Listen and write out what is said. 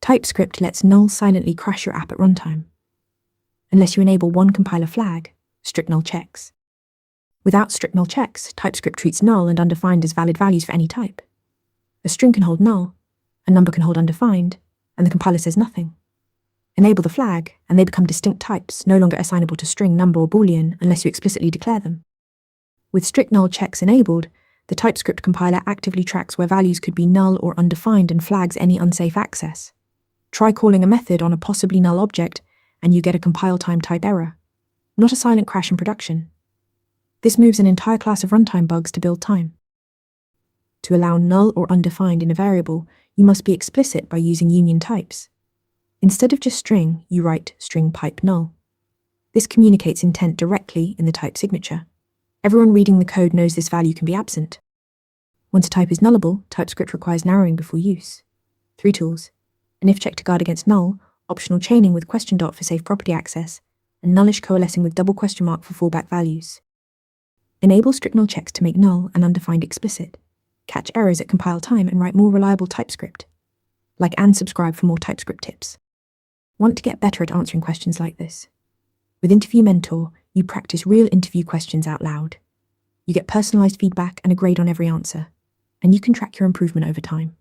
TypeScript lets null silently crash your app at runtime, unless you enable one compiler flag, strictNullChecks. Without strictNullChecks, TypeScript treats null and undefined as valid values for any type. A string can hold null, a number can hold undefined, and the compiler says nothing. Enable the flag, and they become distinct types, no longer assignable to string, number, or boolean unless you explicitly declare them. With strictNullChecks enabled, the TypeScript compiler actively tracks where values could be null or undefined and flags any unsafe access. Try calling a method on a possibly null object, and you get a compile time type error, not a silent crash in production. This moves an entire class of runtime bugs to build time. To allow null or undefined in a variable, you must be explicit by using union types. Instead of just string, you write string pipe null. This communicates intent directly in the type signature. Everyone reading the code knows this value can be absent. Once a type is nullable, TypeScript requires narrowing before use. 3 tools: an if check to guard against null, optional chaining with question dot for safe property access, and nullish coalescing with double question mark for fallback values. Enable strictNullChecks to make null and undefined explicit. Catch errors at compile time and write more reliable TypeScript. Like and subscribe for more TypeScript tips. Want to get better at answering questions like this? With Interview Mentor, you practice real interview questions out loud. You get personalized feedback and a grade on every answer, and you can track your improvement over time.